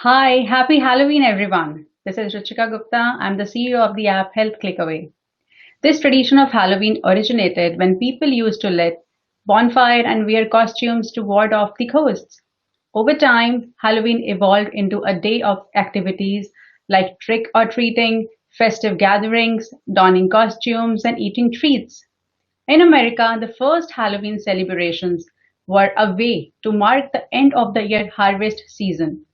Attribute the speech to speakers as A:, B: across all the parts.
A: Hi, happy Halloween, everyone. This is Ruchika Gupta. I'm the CEO of the app Health Clickaway. This tradition of Halloween originated when people used to lit bonfire and wear costumes to ward off the ghosts. Over time, Halloween evolved into a day of activities like trick or treating, festive gatherings, donning costumes, and eating treats. In America, the first Halloween celebrations were a way to mark the end of the year harvest season,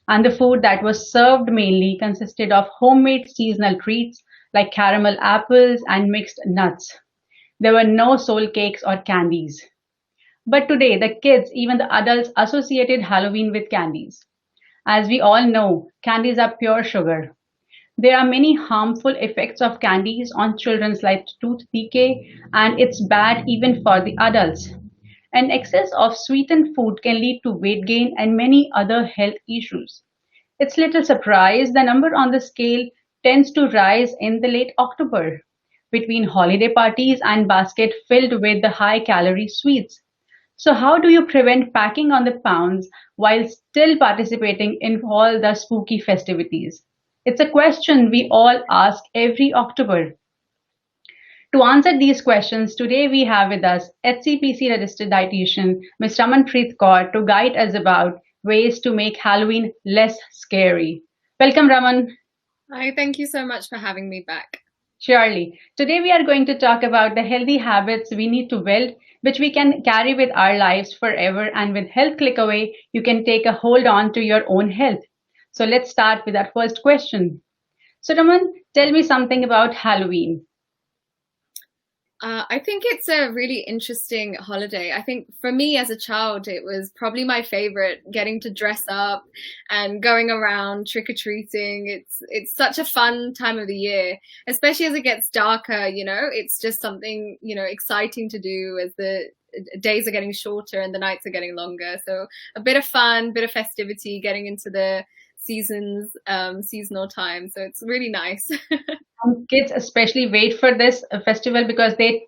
A: and the food that was served mainly consisted of homemade seasonal treats like caramel apples and mixed nuts. There were no soul cakes or candies. But today, the kids, even the adults, associated Halloween with candies. As we all know, candies are pure sugar. There are many harmful effects of candies on children's like tooth decay, and it's bad even for the adults. An excess of sweetened food can lead to weight gain and many other health issues. It's little surprise the number on the scale tends to rise in the late October between holiday parties and basket filled with the high calorie sweets. So how do you prevent packing on the pounds while still participating in all the spooky festivities? It's a question we all ask every October. To answer these questions, today we have with us HCPC registered dietitian Ms. Ramanpreet Kaur to guide us about ways to make Halloween less scary. Welcome, Raman.
B: Hi, thank you so much for having me back.
A: Surely. Today we are going to talk about the healthy habits we need to build, which we can carry with our lives forever. And with Health Click Away, you can take a hold on to your own health. So let's start with our first question. So, Raman, tell me something about Halloween.
B: I think it's a really interesting holiday. I think for me as a child, it was probably my favorite, getting to dress up and going around trick-or-treating. It's such a fun time of the year, especially as it gets darker, it's just something, exciting to do as the days are getting shorter and the nights are getting longer. So a bit of fun, bit of festivity, getting into the seasonal time. So it's really nice.
A: Kids especially wait for this festival because they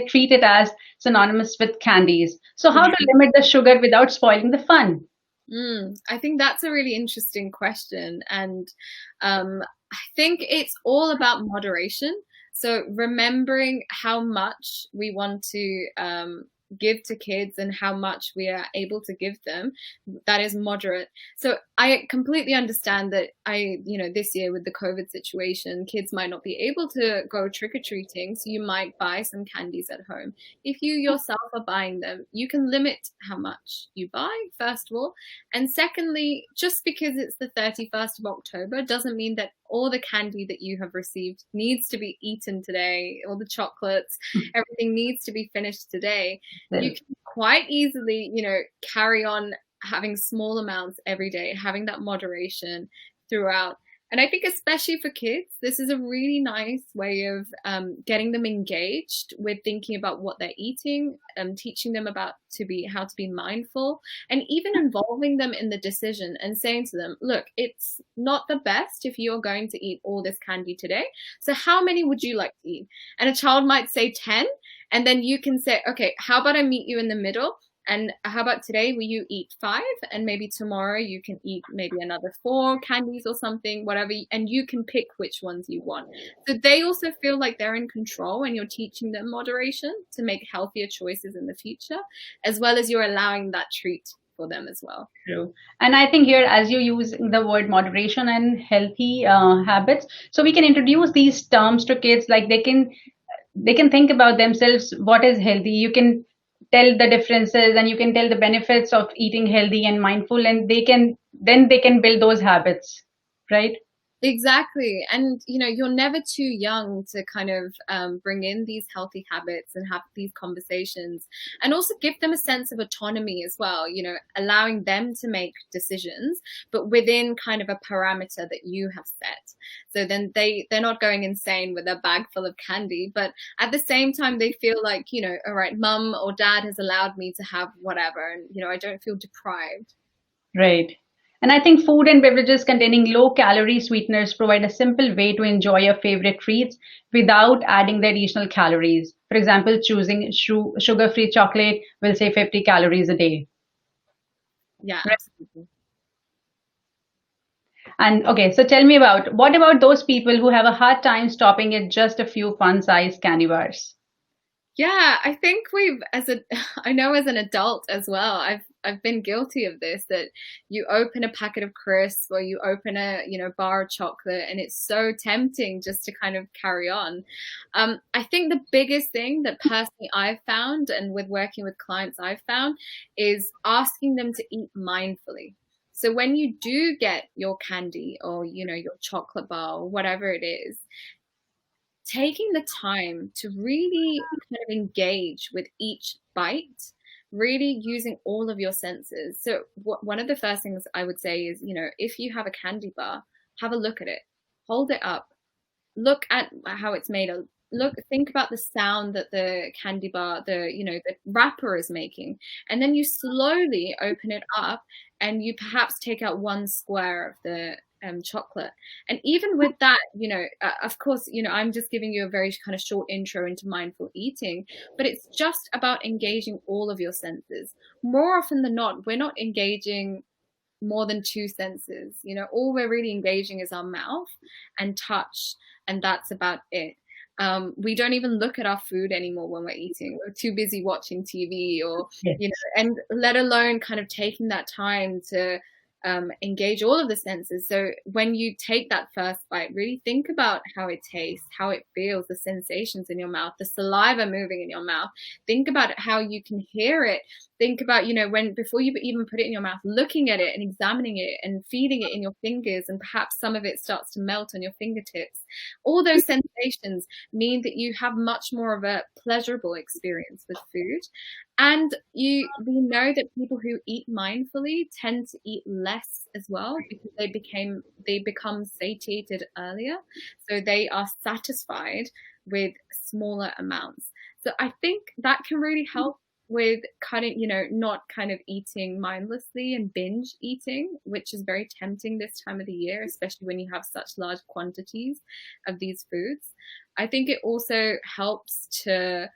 A: treat it as synonymous with candies. So, how to limit the sugar without spoiling the fun?
B: I think that's a really interesting question. And I think it's all about moderation. So remembering how much we want to give to kids and how much we are able to give them, that is moderate. So I completely understand that this year with the COVID situation, kids might not be able to go trick-or-treating, so you might buy some candies at home. If you yourself are buying them, you can limit how much you buy, first of all. And secondly, just because it's the 31st of October doesn't mean that all the candy that you have received needs to be eaten today, all the chocolates, everything needs to be finished today. You can quite easily, carry on having small amounts every day, having that moderation throughout. And I think especially for kids, this is a really nice way of getting them engaged with thinking about what they're eating, teaching them about how to be mindful, and even involving them in the decision and saying to them, look, it's not the best if you're going to eat all this candy today. So how many would you like to eat? And a child might say 10, and then you can say, okay, how about I meet you in the middle? And how about today, will you eat 5? And maybe tomorrow you can eat maybe another 4 candies or something, whatever. And you can pick which ones you want. So they also feel like they're in control, and you're teaching them moderation to make healthier choices in the future, as well as you're allowing that treat for them as well.
A: True. And I think here, as you use the word moderation and healthy habits, so we can introduce these terms to kids, like they can think about themselves what is healthy. You can tell the differences and you can tell the benefits of eating healthy and mindful, and they can build those habits, right?
B: Exactly. And, you're never too young to kind of bring in these healthy habits and have these conversations, and also give them a sense of autonomy as well, allowing them to make decisions, but within kind of a parameter that you have set. So then they're not going insane with a bag full of candy, but at the same time, they feel like, all right, mum or dad has allowed me to have whatever, and, I don't feel deprived.
A: Right. And I think food and beverages containing low-calorie sweeteners provide a simple way to enjoy your favorite treats without adding the additional calories. For example, choosing sugar-free chocolate will save 50 calories a day.
B: Yeah,
A: Right.
B: absolutely.
A: And okay, so tell me about what about those people who have a hard time stopping at just a few fun-sized candy bars?
B: Yeah, I think I know as an adult as well, I've been guilty of this, that you open a packet of crisps or you open a, bar of chocolate, and it's so tempting just to kind of carry on. I think the biggest thing that personally I've found, and with working with clients I've found, is asking them to eat mindfully. So when you do get your candy or, your chocolate bar or whatever it is, taking the time to really kind of engage with each bite, really using all of your senses. So one of the first things I would say is, if you have a candy bar, have a look at it, hold it up, look at how it's made. Think about the sound that the candy bar, the wrapper is making, and then you slowly open it up, and you perhaps take out one square of the chocolate. And even with that, of course, I'm just giving you a very kind of short intro into mindful eating, but it's just about engaging all of your senses. More often than not, we're not engaging more than two senses. All we're really engaging is our mouth and touch, and that's about it. We don't even look at our food anymore when we're eating. We're too busy watching TV or,
A: Yes.
B: and let alone kind of taking that time to engage all of the senses. So when you take that first bite, really think about how it tastes, how it feels, the sensations in your mouth, the saliva moving in your mouth. Think about it, how you can hear it. Think about, before you even put it in your mouth, looking at it and examining it and feeling it in your fingers, and perhaps some of it starts to melt on your fingertips. All those sensations mean that you have much more of a pleasurable experience with food. And we know that people who eat mindfully tend to eat less as well, because they become satiated earlier. So they are satisfied with smaller amounts. So I think that can really help with not kind of eating mindlessly and binge eating, which is very tempting this time of the year, especially when you have such large quantities of these foods. I think it also helps to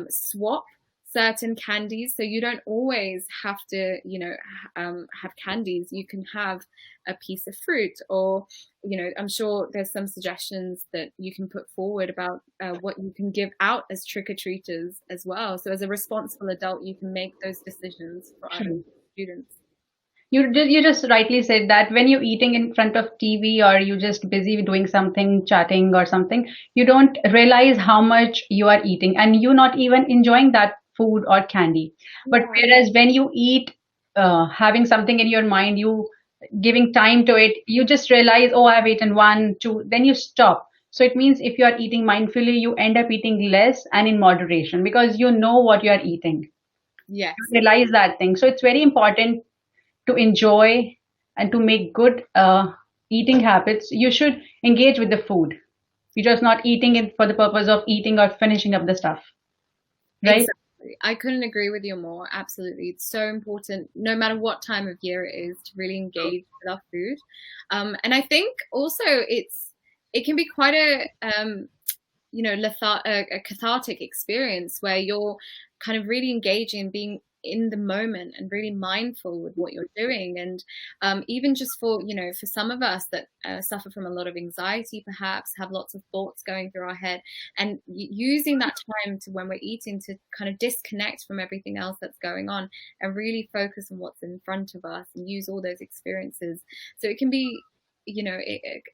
B: swap certain candies, so you don't always have to have candies. You can have a piece of fruit, or I'm sure there's some suggestions that you can put forward about what you can give out as trick-or-treaters as well. So as a responsible adult, you can make those decisions for other students.
A: You just rightly said that when you're eating in front of TV or you just busy doing something, chatting or something, you don't realize how much you are eating, and you're not even enjoying that food or candy. But
B: Yeah.
A: whereas when you eat, having something in your mind, you giving time to it, you just realize, oh, I've eaten one, two, then you stop. So it means if you are eating mindfully, you end up eating less and in moderation, because you know what you are eating.
B: Yes.
A: You realize that thing. So it's very important to enjoy and to make good eating habits. You should engage with the food. You're just not eating it for the purpose of eating or finishing up the stuff, right?
B: Exactly. I couldn't agree with you more. Absolutely. It's so important, no matter what time of year it is, to really engage with our food. And I think also it can be quite a cathartic experience, where you're kind of really engaging and being in the moment and really mindful with what you're doing. And even just for some of us that suffer from a lot of anxiety, perhaps have lots of thoughts going through our head, and using that time to, when we're eating, to kind of disconnect from everything else that's going on and really focus on what's in front of us and use all those experiences. So it can be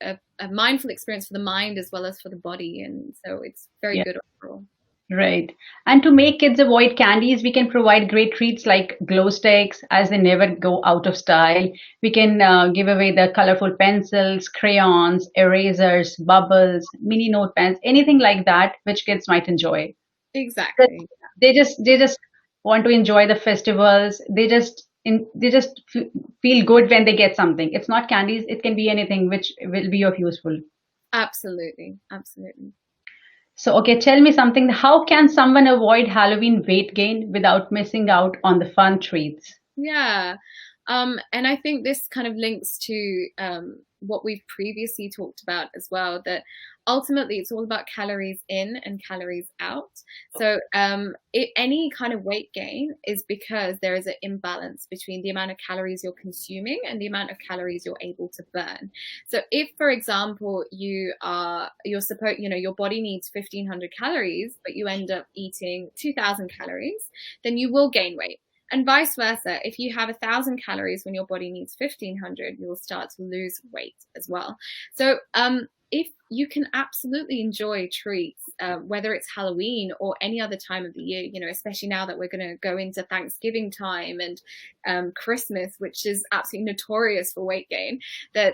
B: a mindful experience for the mind as well as for the body, and so it's very
A: Yeah.
B: good overall.
A: Right. And to make kids avoid candies, we can provide great treats like glow sticks, as they never go out of style. We can give away the colorful pencils, crayons, erasers, bubbles, mini notepads, anything like that, which kids might enjoy. But
B: Exactly.
A: they just want to enjoy the festivals. They just feel good when they get something. It's not candies. It can be anything which will be of useful.
B: Absolutely. Absolutely.
A: So, okay, tell me something. How can someone avoid Halloween weight gain without missing out on the fun treats?
B: Yeah. And I think this kind of links to what we've previously talked about as well, that ultimately it's all about calories in and calories out. So any kind of weight gain is because there is an imbalance between the amount of calories you're consuming and the amount of calories you're able to burn. So if, for example, your body needs 1,500 calories, but you end up eating 2,000 calories, then you will gain weight. And vice versa, if you have 1,000 calories when your body needs 1,500, you'll start to lose weight as well. So if you can absolutely enjoy treats, whether it's Halloween or any other time of the year, especially now that we're going to go into Thanksgiving time and Christmas, which is absolutely notorious for weight gain, that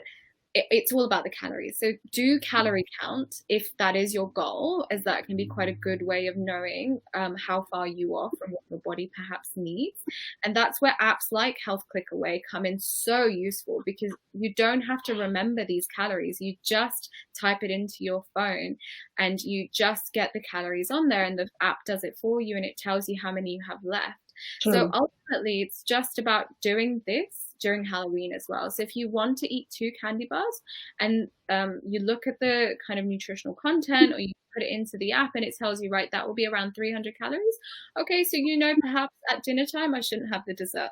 B: it's all about the calories. So do calorie count if that is your goal, as that can be quite a good way of knowing how far you are from what your body perhaps needs. And that's where apps like Health Click Away come in so useful, because you don't have to remember these calories. You just type it into your phone and you just get the calories on there, and the app does it for you and it tells you how many you have left. True. So ultimately, it's just about doing this during Halloween as well. So if you want to eat 2 candy bars and you look at the kind of nutritional content, or you put it into the app and it tells you, right, that will be around 300 calories. Okay, so perhaps at dinner time I shouldn't have the dessert.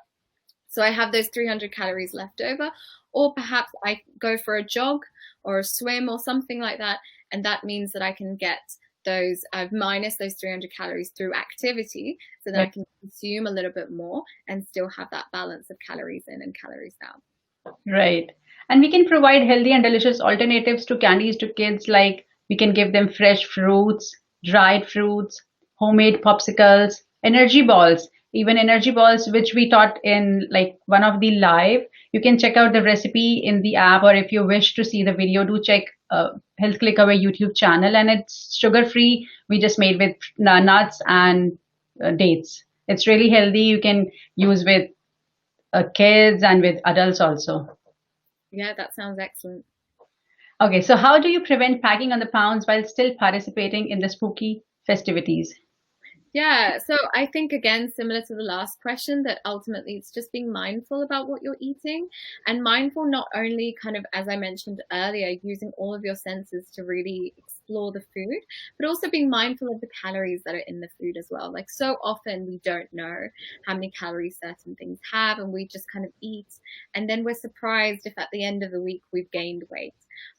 B: So I have those 300 calories left over, or perhaps I go for a jog or a swim or something like that, and that means that I can get I've minus those 300 calories through activity, so that I can consume a little bit more and still have that balance of calories in and calories out.
A: Right. And we can provide healthy and delicious alternatives to candies to kids, like we can give them fresh fruits, dried fruits, homemade popsicles, energy balls, even energy balls, which we taught in like one of the live. You can check out the recipe in the app, or if you wish to see the video, do check Health Click Away YouTube channel, and it's sugar free. We just made with nuts and dates. It's really healthy. You can use with kids and with adults also.
B: Yeah, that sounds excellent.
A: Okay, so how do you prevent packing on the pounds while still participating in the spooky festivities?
B: Yeah, so I think, again, similar to the last question, that ultimately it's just being mindful about what you're eating, and mindful not only kind of, as I mentioned earlier, using all of your senses to really explore the food, but also being mindful of the calories that are in the food as well. Like, so often we don't know how many calories certain things have, and we just kind of eat, and then we're surprised if at the end of the week we've gained weight.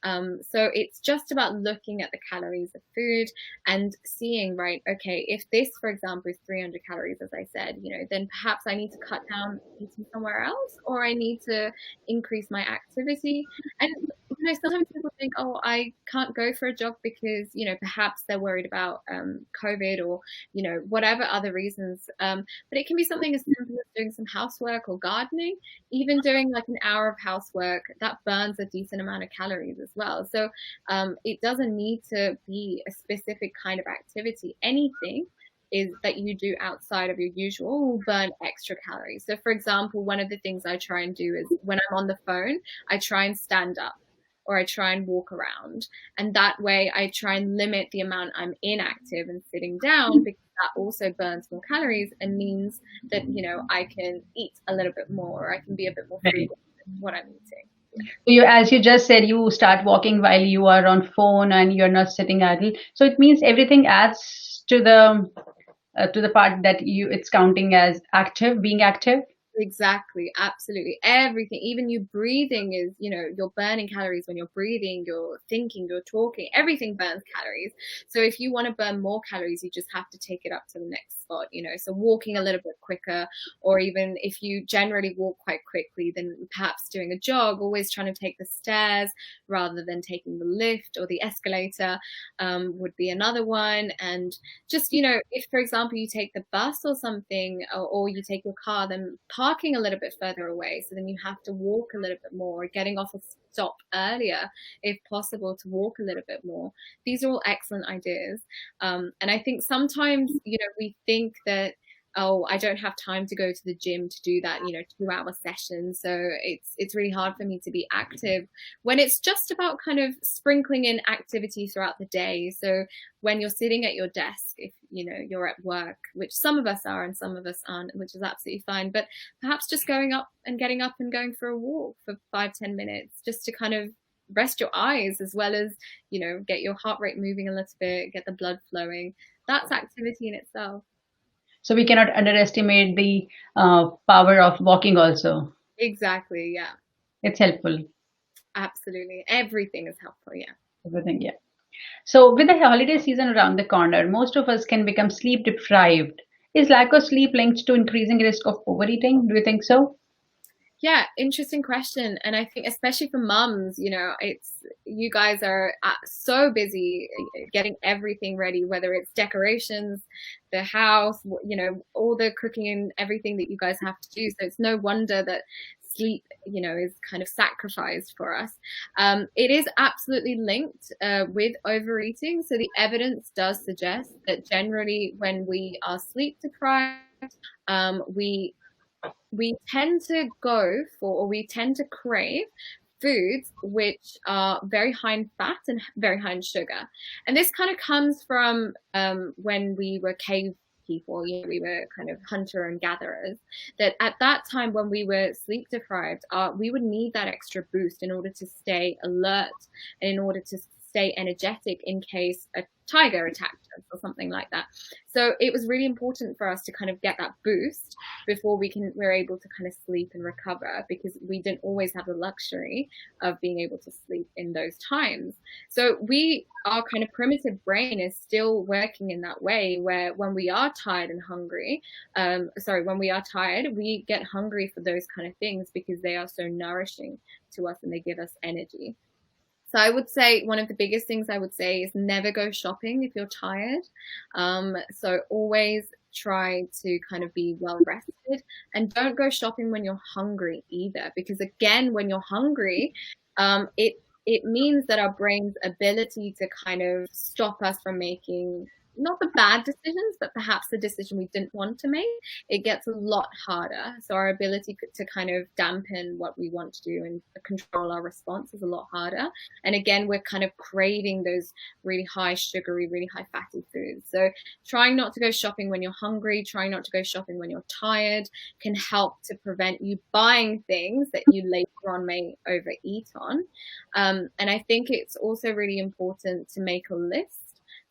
B: So it's just about looking at the calories of food and seeing, right, okay, if this, for example, is 300 calories, as I said, then perhaps I need to cut down eating somewhere else, or I need to increase my activity. And sometimes people think, oh, I can't go for a jog because, perhaps they're worried about COVID, or, whatever other reasons. But it can be something as simple as doing some housework or gardening. Even doing like an hour of housework, that burns a decent amount of calories as well. So it doesn't need to be a specific kind of activity. Anything is that you do outside of your usual will burn extra calories. So for example, one of the things I try and do is when I'm on the phone, I try and stand up, or I try and walk around. And that way I try and limit the amount I'm inactive and sitting down, because that also burns more calories and means that, I can eat a little bit more, or I can be a bit more frugal in what I'm eating.
A: So as you just said, you start walking while you are on phone and you're not sitting idle. So it means everything adds to the part that it's counting as active, being active.
B: Exactly, absolutely. Everything, even you breathing is, you're burning calories when you're breathing, you're thinking, you're talking, everything burns calories. So if you want to burn more calories, you just have to take it up to the next spot, so walking a little bit quicker, or even if you generally walk quite quickly, then perhaps doing a jog, always trying to take the stairs rather than taking the lift or the escalator would be another one. And just, if, for example, you take the bus or something, or you take your car, then parking a little bit further away, so then you have to walk a little bit more, getting off a stop earlier if possible to walk a little bit more. These are all excellent ideas, and I think sometimes we think that, oh, I don't have time to go to the gym to do that 2-hour session, so it's really hard for me to be active, when it's just about kind of sprinkling in activity throughout the day. So when you're sitting at your desk, if you're at work, which some of us are and some of us aren't, which is absolutely fine, but perhaps just going up and getting up and going for a walk for 5-10 minutes, just to kind of rest your eyes, as well as, get your heart rate moving a little bit, get the blood flowing. That's activity in itself.
A: So we cannot underestimate the power of walking also.
B: Exactly, yeah.
A: It's helpful.
B: Absolutely. Everything is helpful, yeah.
A: Everything, yeah. So with the holiday season around the corner, most of us can become sleep deprived. Is lack of sleep linked to increasing risk of overeating? Do you think so?
B: Yeah, interesting question. And I think especially for mums, you guys are so busy getting everything ready, whether it's decorations, the house, all the cooking and everything that you guys have to do. So it's no wonder that sleep, is kind of sacrificed for us. It is absolutely linked with overeating. So the evidence does suggest that generally when we are sleep deprived, we tend to go for, or we tend to crave foods which are very high in fat and very high in sugar. And this kind of comes from when we were cave people, we were kind of hunter and gatherers, that at that time when we were sleep deprived, we would need that extra boost in order to stay alert and in order to stay energetic in case a tiger attacked us or something like that. So it was really important for us to kind of get that boost before we're able to kind of sleep and recover, because we didn't always have the luxury of being able to sleep in those times. So our kind of primitive brain is still working in that way, where when we are tired and hungry, when we are tired, we get hungry for those kind of things because they are so nourishing to us and they give us energy. So I would say one of the biggest things I would say is never go shopping if you're tired. So always try to kind of be well rested, and don't go shopping when you're hungry either, because again, when you're hungry, it means that our brain's ability to kind of stop us from making not the bad decisions, but perhaps the decision we didn't want to make, it gets a lot harder. So our ability to kind of dampen what we want to do and control our response is a lot harder. And again, we're kind of craving those really high sugary, really high fatty foods. So trying not to go shopping when you're hungry, trying not to go shopping when you're tired can help to prevent you buying things that you later on may overeat on. And I think it's also really important to make a list.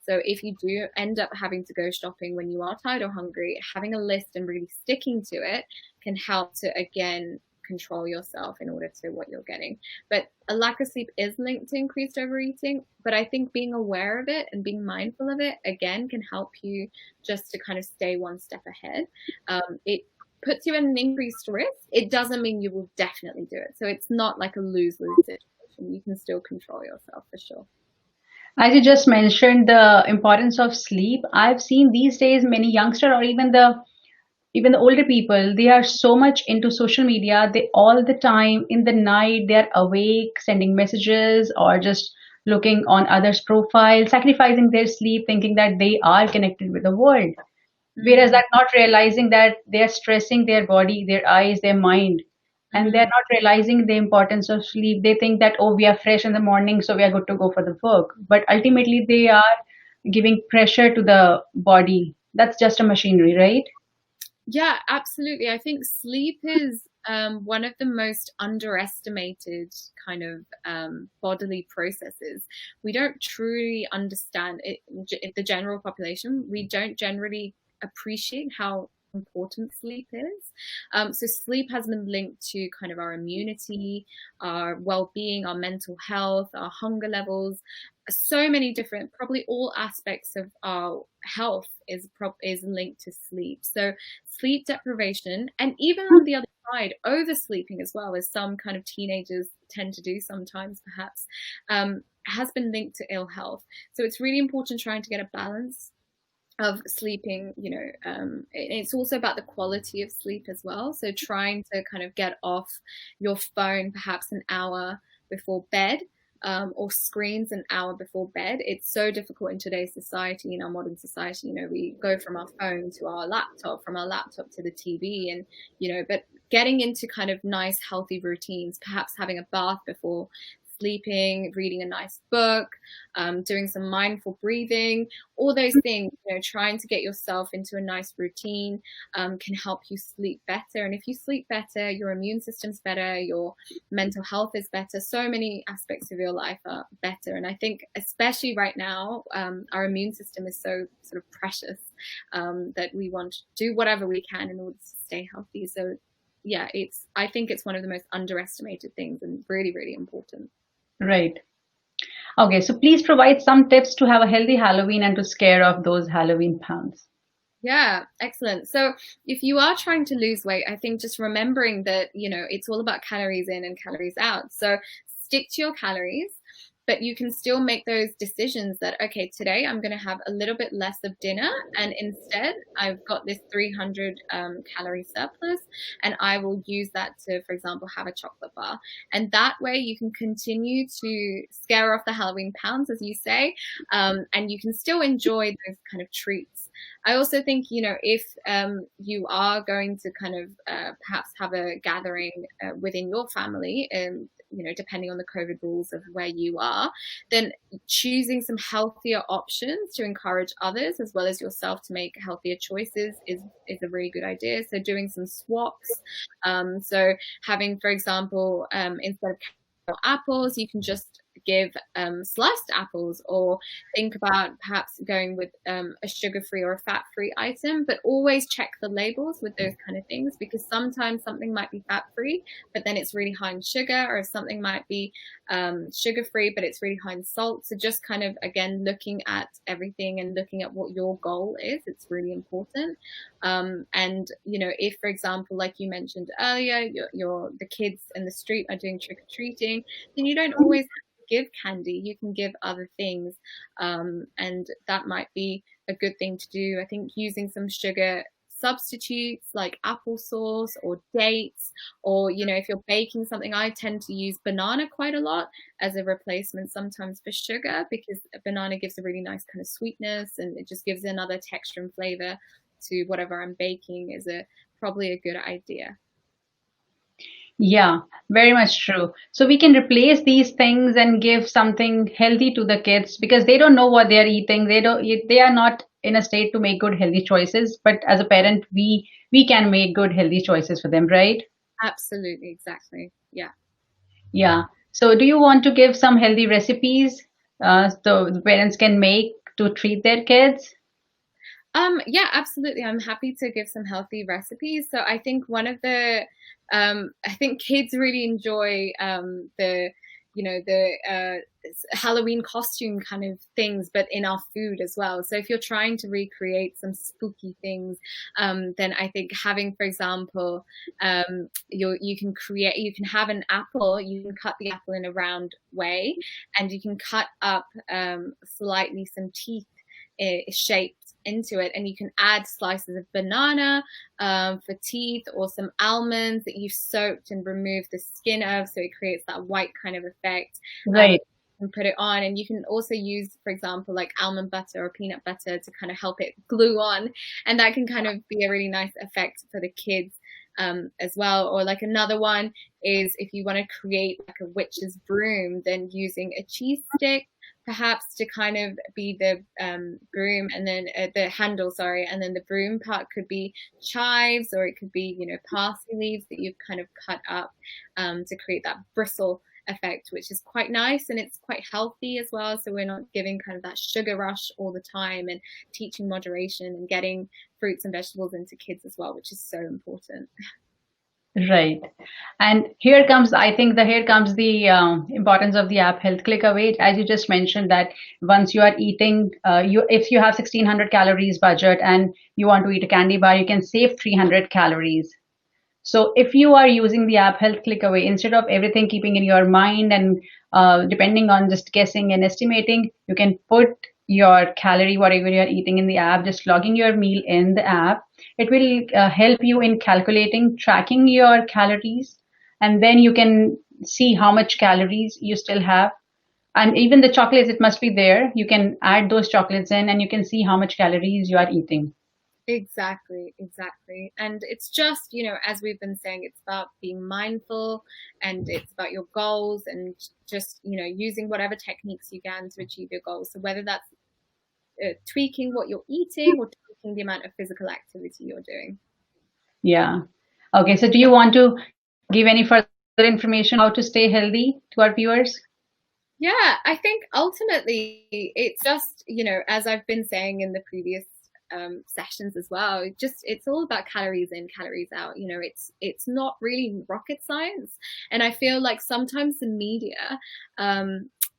B: So if you do end up having to go shopping when you are tired or hungry, having a list and really sticking to it can help to, again, control yourself in order to what you're getting. But a lack of sleep is linked to increased overeating. But I think being aware of it and being mindful of it, again, can help you just to kind of stay one step ahead. It puts you at an increased risk. It doesn't mean you will definitely do it. So it's not like a lose-lose situation. You can still control yourself for sure.
A: As you just mentioned, the importance of sleep, I've seen these days many youngsters or even the older people, they are so much into social media. They all the time in the night, they are awake, sending messages or just looking on others' profiles, sacrificing their sleep, thinking that they are connected with the world. Whereas that not realizing that they are stressing their body, their eyes, their mind, and they're not realizing the importance of sleep. They think that, oh, we are fresh in the morning, so we are good to go for the work. But ultimately, they are giving pressure to the body. That's just a machinery, right?
B: Yeah, absolutely. I think sleep is one of the most underestimated kind of bodily processes. We don't truly understand it, the general population. We don't generally appreciate how important sleep is. So sleep has been linked to kind of our immunity, our well-being, our mental health, our hunger levels, so many different, probably all aspects of our health is linked to sleep. So sleep deprivation, and even on the other side, oversleeping as well, as some kind of teenagers tend to do sometimes perhaps, has been linked to ill health. So it's really important trying to get a balance of sleeping. It's also about the quality of sleep as well. So trying to kind of get off your phone perhaps an hour before bed, or screens an hour before bed. It's so difficult in today's society, in our modern society. We go from our phone to our laptop, from our laptop to the TV, and but getting into kind of nice healthy routines, perhaps having a bath before sleeping, reading a nice book, doing some mindful breathing, all those things, trying to get yourself into a nice routine can help you sleep better. And if you sleep better, your immune system's better, your mental health is better. So many aspects of your life are better. And I think especially right now, our immune system is so sort of precious that we want to do whatever we can in order to stay healthy. So yeah, I think it's one of the most underestimated things and really, really important.
A: Right. Okay, so please provide some tips to have a healthy Halloween and to scare off those Halloween pounds.
B: Yeah, excellent. So if you are trying to lose weight, I think just remembering that, it's all about calories in and calories out. So stick to your calories, but you can still make those decisions that, okay, today I'm going to have a little bit less of dinner, and instead I've got this 300 calorie surplus, and I will use that to, for example, have a chocolate bar. And that way you can continue to scare off the Halloween pounds, as you say, and you can still enjoy those kind of treats. I also think, if you are going to kind of perhaps have a gathering within your family, depending on the COVID rules of where you are, then choosing some healthier options to encourage others as well as yourself to make healthier choices is a really good idea. So doing some swaps. So having, for example, instead of apples, you can just give sliced apples, or think about perhaps going with a sugar-free or a fat-free item, but always check the labels with those kind of things, because sometimes something might be fat-free but then it's really high in sugar, or something might be sugar-free but it's really high in salt. So just kind of, again, looking at everything and looking at what your goal is, it's really important. And if, for example, like you mentioned earlier, the kids in the street are doing trick-or-treating, then you don't always give candy, you can give other things, and that might be a good thing to do. I think using some sugar substitutes like applesauce or dates, or if you're baking something, I tend to use banana quite a lot as a replacement sometimes for sugar, because a banana gives a really nice kind of sweetness, and it just gives another texture and flavor to whatever I'm baking. Is probably a good idea.
A: Yeah, very much true. So we can replace these things and give something healthy to the kids, because they don't know what they are eating. They are not in a state to make good healthy choices. But as a parent, we can make good healthy choices for them, right?
B: Absolutely, exactly. Yeah.
A: Yeah. So do you want to give some healthy recipes so the parents can make to treat their kids?
B: Yeah, absolutely. I'm happy to give some healthy recipes. So I think one of the, I think kids really enjoy the Halloween costume kind of things, but in our food as well. So if you're trying to recreate some spooky things, then I think having, for example, you can have an apple, you can cut the apple in a round way, and you can cut up slightly some teeth shaped into it, and you can add slices of banana for teeth, or some almonds that you've soaked and removed the skin of, so it creates that white kind of effect.
A: Right.
B: And put it on, and you can also use, for example, like almond butter or peanut butter to kind of help it glue on, and that can kind of be a really nice effect for the kids as well. Or like another one is, if you want to create like a witch's broom, then using a cheese stick perhaps to kind of be the broom, and then the handle, sorry, and then the broom part could be chives, or it could be parsley leaves that you've kind of cut up to create that bristle effect, which is quite nice, and it's quite healthy as well. So we're not giving kind of that sugar rush all the time, and teaching moderation and getting fruits and vegetables into kids as well, which is so important.
A: Right. And here comes the importance of the app Health Click Away. As you just mentioned, that once you are eating, if you have 1600 calories budget and you want to eat a candy bar, you can save 300 calories. So if you are using the app Health Click Away, instead of everything keeping in your mind and depending on just guessing and estimating, you can put your calorie, whatever you're eating in the app, just logging your meal in the app. It will help you in calculating, tracking your calories, and then you can see how much calories you still have. And even the chocolates, it must be there. You can add those chocolates in, and you can see how much calories you are eating.
B: Exactly, exactly. And it's just, as we've been saying, it's about being mindful, and it's about your goals, and just, using whatever techniques you can to achieve your goals. So whether that's tweaking what you're eating or tweaking the amount of physical activity you're doing.
A: Yeah. Okay, so do you want to give any further information how to stay healthy to our viewers?
B: Yeah, I think ultimately it's just, as I've been saying in the previous sessions as well, it's all about calories in, calories out. It's not really rocket science, and I feel like sometimes the media,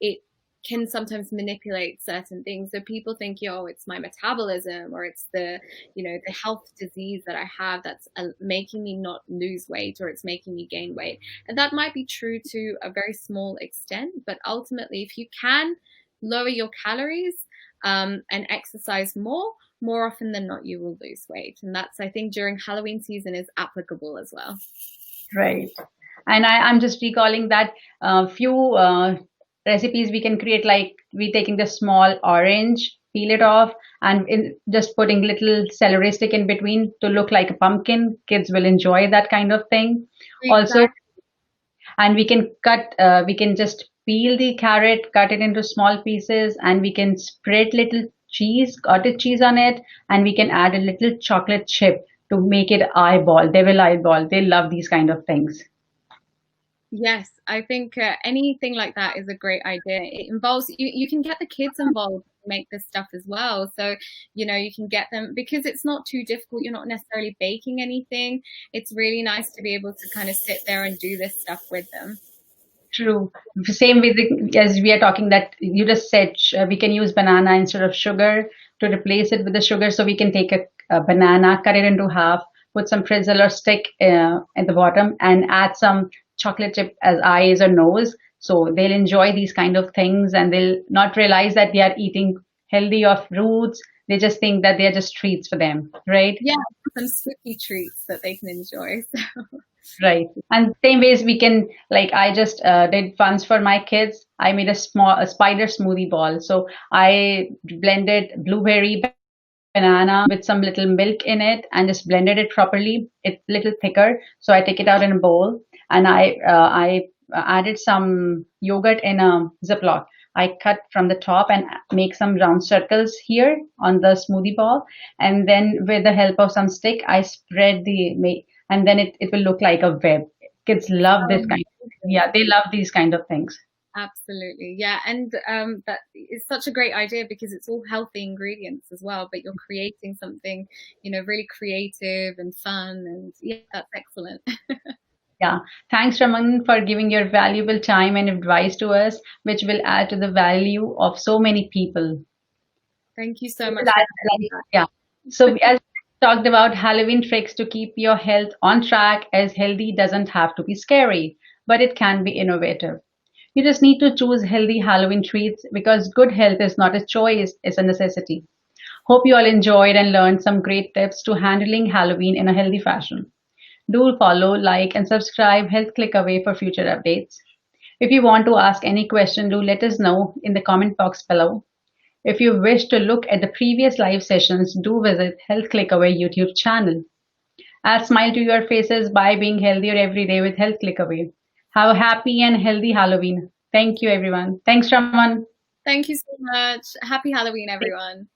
B: it can sometimes manipulate certain things. So people think, it's my metabolism, or it's the health disease that I have that's making me not lose weight, or it's making me gain weight. And that might be true to a very small extent, but ultimately, if you can lower your calories and exercise more often than not, you will lose weight. And that's, I think, during Halloween season is applicable as well.
A: Right. And I'm just recalling that few recipes we can create, like we taking the small orange, peel it off, and just putting little celery stick in between to look like a pumpkin. Kids will enjoy that kind of thing. Also,
B: Exactly.
A: and we can just peel the carrot, cut it into small pieces, and we can spread little cheese, cottage cheese on it, and we can add a little chocolate chip to make it eyeball. They will eyeball. They love these kind of things.
B: Yes, I think anything like that is a great idea. It involves you can get the kids involved to make this stuff as well. So, you can get them, because it's not too difficult. You're not necessarily baking anything. It's really nice to be able to kind of sit there and do this stuff with them.
A: True. Same with as we are talking that you just said we can use banana instead of sugar to replace it with the sugar. So we can take a banana, cut it into half, put some pretzel or stick at the bottom, and add some chocolate chip as eyes or nose. So they'll enjoy these kind of things, and they'll not realize that they are eating healthy or fruits. They just think that they are just treats for them, right?
B: Yeah, some spooky treats that they can enjoy.
A: Right. And same ways we can, like I just did once for my kids. I made a spider smoothie ball. So I blended blueberry, banana with some little milk in it and just blended it properly. It's a little thicker. So I take it out in a bowl, and I added some yogurt in a Ziploc. I cut from the top and make some round circles here on the smoothie ball. And then with the help of some stick, I spread and then it will look like a web. Kids love this kind. Yeah, they love these kind of things.
B: Absolutely. Yeah. And that is such a great idea, because it's all healthy ingredients as well, but you're creating something, really creative and fun. And yeah, that's excellent.
A: Yeah. Thanks, Raman, for giving your valuable time and advice to us, which will add to the value of so many people.
B: Thank you so much for
A: Like,
B: having
A: yeah. So as we talked about Halloween tricks to keep your health on track, as healthy doesn't have to be scary, but it can be innovative. You just need to choose healthy Halloween treats because good health is not a choice, it's a necessity. Hope you all enjoyed and learned some great tips to handling Halloween in a healthy fashion. Do follow, like, and subscribe Health Click Away for future updates. If you want to ask any question, do let us know in the comment box below. If you wish to look at the previous live sessions, do visit Health Clickaway YouTube channel. Add smile to your faces by being healthier every day with Health Clickaway. Have a happy and healthy Halloween. Thank you, everyone. Thanks, Raman.
B: Thank you so much. Happy Halloween, everyone.